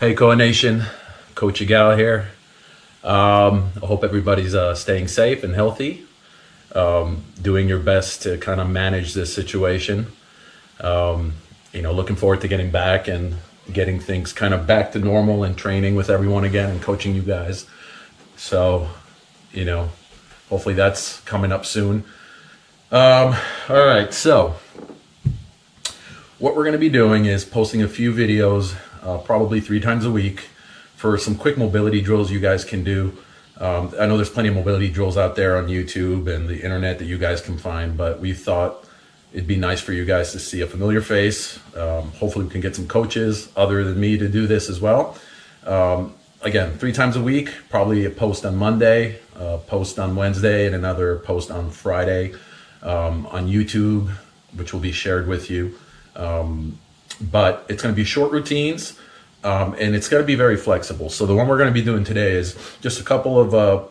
Hey, KOA Nation, Coach Gal here. I hope everybody's staying safe and healthy, doing your best to kind of manage this situation. Looking forward to getting back and getting things kind of back to normal and training with everyone again and coaching you guys. So, you know, hopefully that's coming up soon. All right, so what we're going to be doing is posting a few videos, probably 3 times a week, for some quick mobility drills you guys can do. I know there's plenty of mobility drills out there on YouTube and the internet that you guys can find, but we thought it'd be nice for you guys to see a familiar face. Hopefully we can get some coaches other than me to do this as well. Again, 3 times a week, probably a post on Monday, a post on Wednesday, and another post on Friday on YouTube, which will be shared with you. But it's going to be short routines, and it's going to be very flexible. So the one we're going to be doing today is just a couple of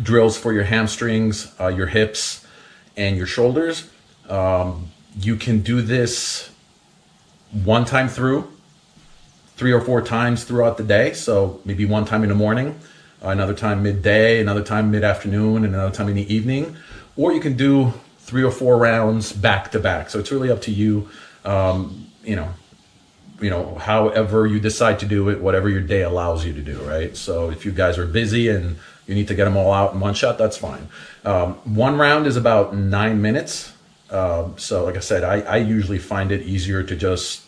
drills for your hamstrings, your hips, and your shoulders. You can do this one time through, 3 or 4 times throughout the day. So maybe one time in the morning, another time midday, another time mid-afternoon, and another time in the evening. Or you can do 3 or 4 rounds back to back. So it's really up to you. However you decide to do it, whatever your day allows you to do, right? So if you guys are busy and you need to get them all out in one shot, that's fine. One round is about 9 minutes. So like I said, I usually find it easier to just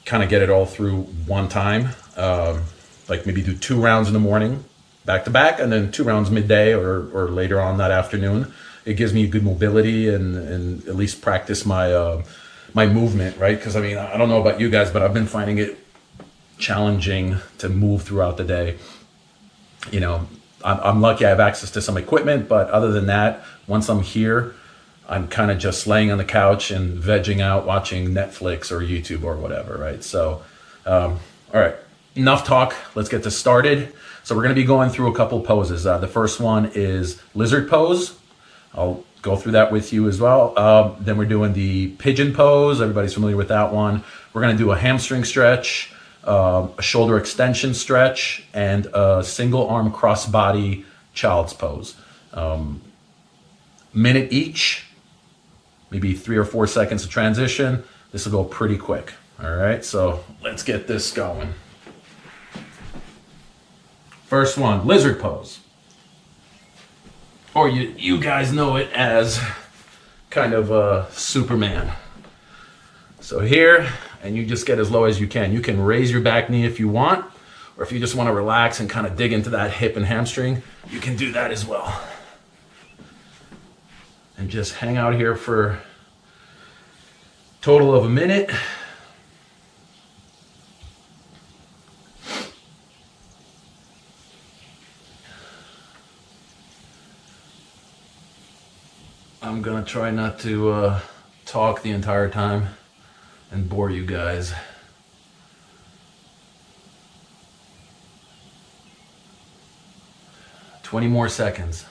kind of get it all through one time. Like maybe do 2 rounds in the morning, back to back, and then 2 rounds midday or later on that afternoon. It gives me good mobility and at least practice my my movement, right? Because I mean, I don't know about you guys, but I've been finding it challenging to move throughout the day. I'm lucky I have access to some equipment, but other than that, once I'm here, I'm kind of just laying on the couch and vegging out, watching Netflix or YouTube or whatever, right? So, all right, enough talk. Let's get this started. So we're going to be going through a couple poses. The first one is lizard pose. I'll go through that with you as well. Then we're doing the pigeon pose. Everybody's familiar with that one. We're going to do a hamstring stretch, a shoulder extension stretch, and a single arm crossbody child's pose. Minute each, maybe 3 or 4 seconds of transition. This will go pretty quick. All right, so let's get this going. First one, lizard pose. Or you guys know it as kind of a Superman. So here, and you just get as low as you can. You can raise your back knee if you want, or if you just want to relax and kind of dig into that hip and hamstring, you can do that as well. And just hang out here for a total of a minute. I'm gonna try not to talk the entire time and bore you guys. "20 more seconds.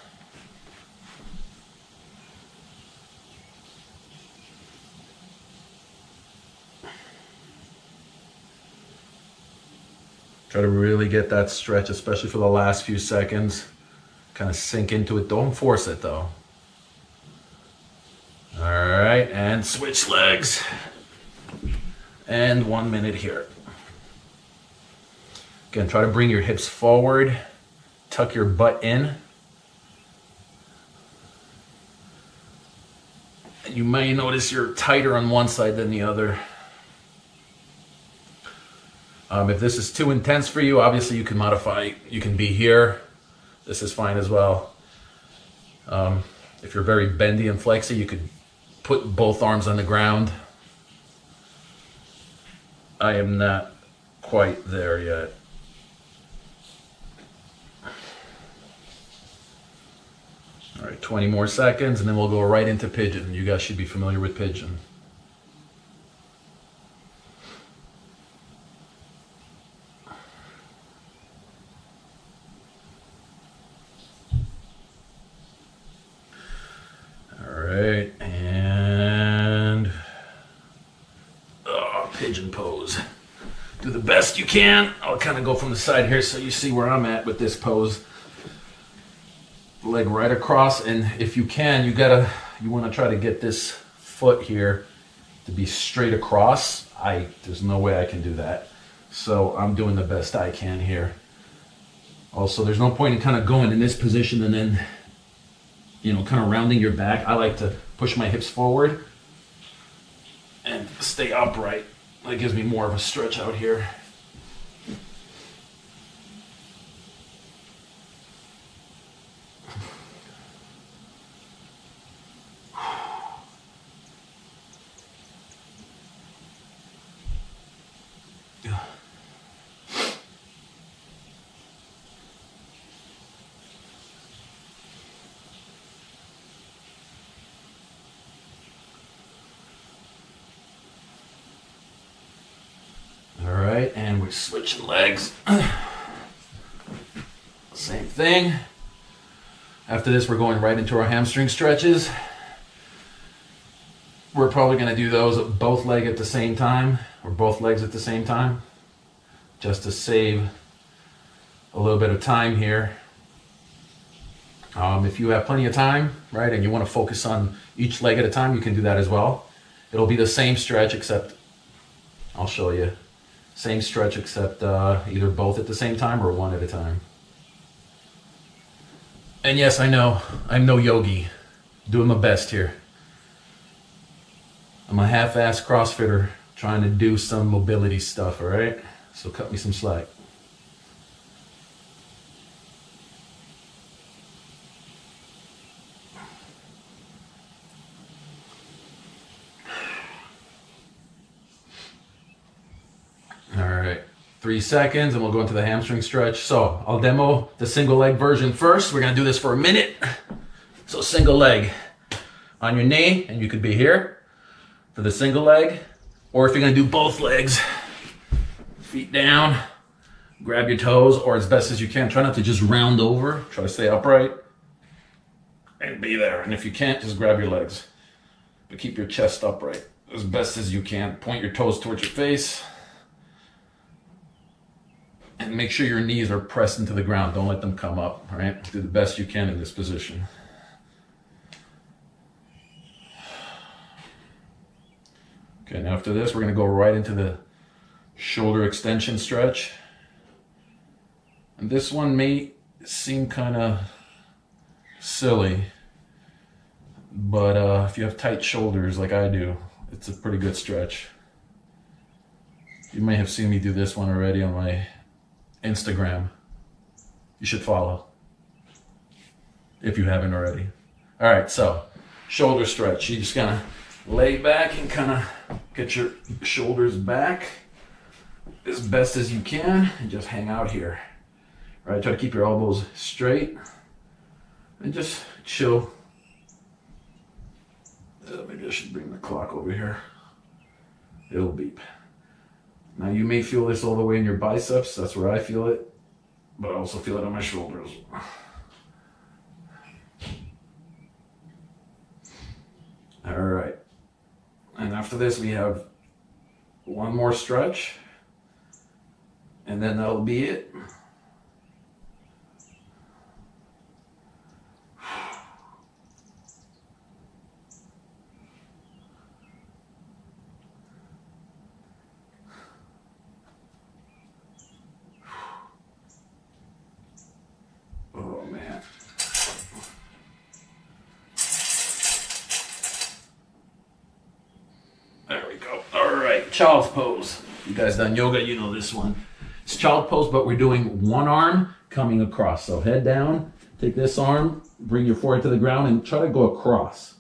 Try to really get that stretch, especially for the last few seconds. Kind of sink into it. Don't force it though. All right, and switch legs. And 1 minute here. Again, try to bring your hips forward, tuck your butt in. And you may notice you're tighter on one side than the other. If this is too intense for you, obviously you can modify. You can be here. This is fine as well. If you're very bendy and flexy, you could put both arms on the ground. I am not quite there yet. All right, 20 more seconds, and then we'll go right into pigeon. You guys should be familiar with pigeon. All right, and pigeon pose. do the best you can. I'll kind of go from the side here so you see where I'm at with this pose. Leg right across, and if you can, you want to try to get this foot here to be straight across. There's no way I can do that. So I'm doing the best I can here. Also, there's no point in kind of going in this position and then, kind of rounding your back. I like to push my hips forward and stay upright. That gives me more of a stretch out here. And we're switching legs. Same thing. After this, we're going right into our hamstring stretches. We're probably going to do those both legs at the same time, just to save a little bit of time here. If you have plenty of time, right, and you want to focus on each leg at a time, you can do that as well. It'll be the same stretch, except I'll show you. Same stretch, except either both at the same time or one at a time. And yes, I know, I'm no yogi. Doing my best here. I'm a half-assed CrossFitter trying to do some mobility stuff, all right? So cut me some slack. All right, 3 seconds and we'll go into the hamstring stretch. So I'll demo the single leg version first. We're gonna do this for a minute. So single leg on your knee, and you could be here for the single leg, or if you're gonna do both legs, feet down, grab your toes, or as best as you can. Try not to just round over, try to stay upright and be there. And if you can't, just grab your legs, but keep your chest upright as best as you can. Point your toes towards your face. And make sure your knees are pressed into the ground. Don't let them come up, all right? Do the best you can in this position. Okay, now after this, we're gonna go right into the shoulder extension stretch. And this one may seem kind of silly, but if you have tight shoulders like I do, it's a pretty good stretch. You may have seen me do this one already on my Instagram. You should follow if you haven't already. All right, so shoulder stretch. You're just gonna lay back and kind of get your shoulders back as best as you can and just hang out here. All right, try to keep your elbows straight and just chill. Maybe I should bring the clock over here. It'll beep. Now you may feel this all the way in your biceps, that's where I feel it, but I also feel it on my shoulders. All right, and after this we have one more stretch, and then that'll be it. Child's pose. You guys done yoga, you know this one. It's child pose, but we're doing one arm coming across. So head down, take this arm, bring your forehead to the ground, and try to go across.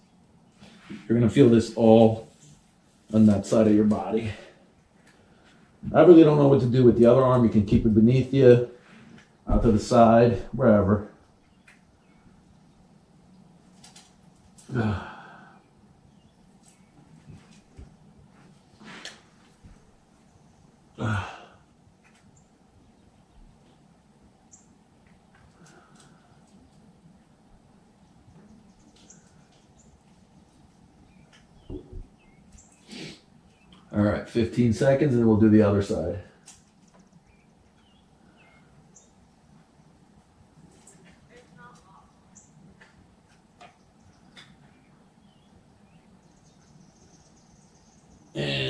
You're gonna feel this all on that side of your body. I really don't know what to do with the other arm. You can keep it beneath you, out to the side, wherever. All right, 15 seconds and then we'll do the other side.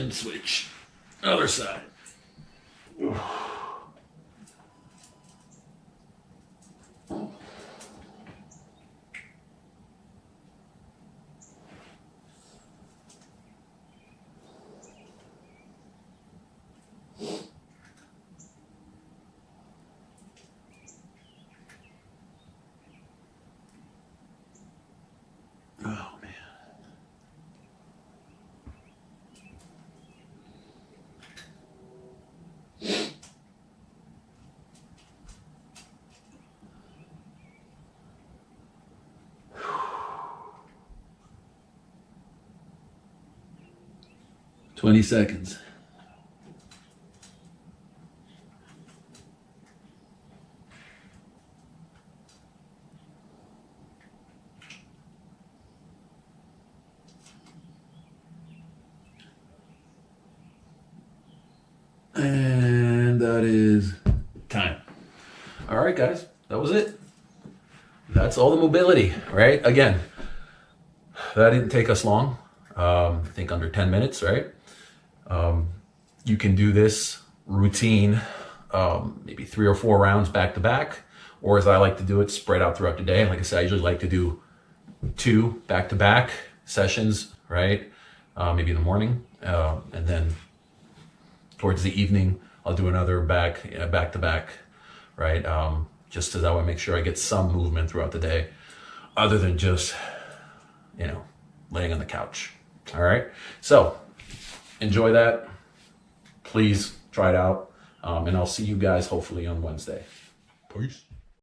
and switch. Other side. Oh, man. "20 seconds. And that is time. All right, guys, that was it. That's all the mobility, right? Again, that didn't take us long. I think under 10 minutes, right? You can do this routine, maybe 3 or 4 rounds back to back, or as I like to do it, spread out throughout the day. Like I said, I usually like to do 2 back to back sessions, right? Maybe in the morning, and then towards the evening, I'll do another back to back, right? Just as I want to make sure I get some movement throughout the day, other than just, laying on the couch. All right. So enjoy that. Please try it out. And I'll see you guys hopefully on Wednesday. Peace.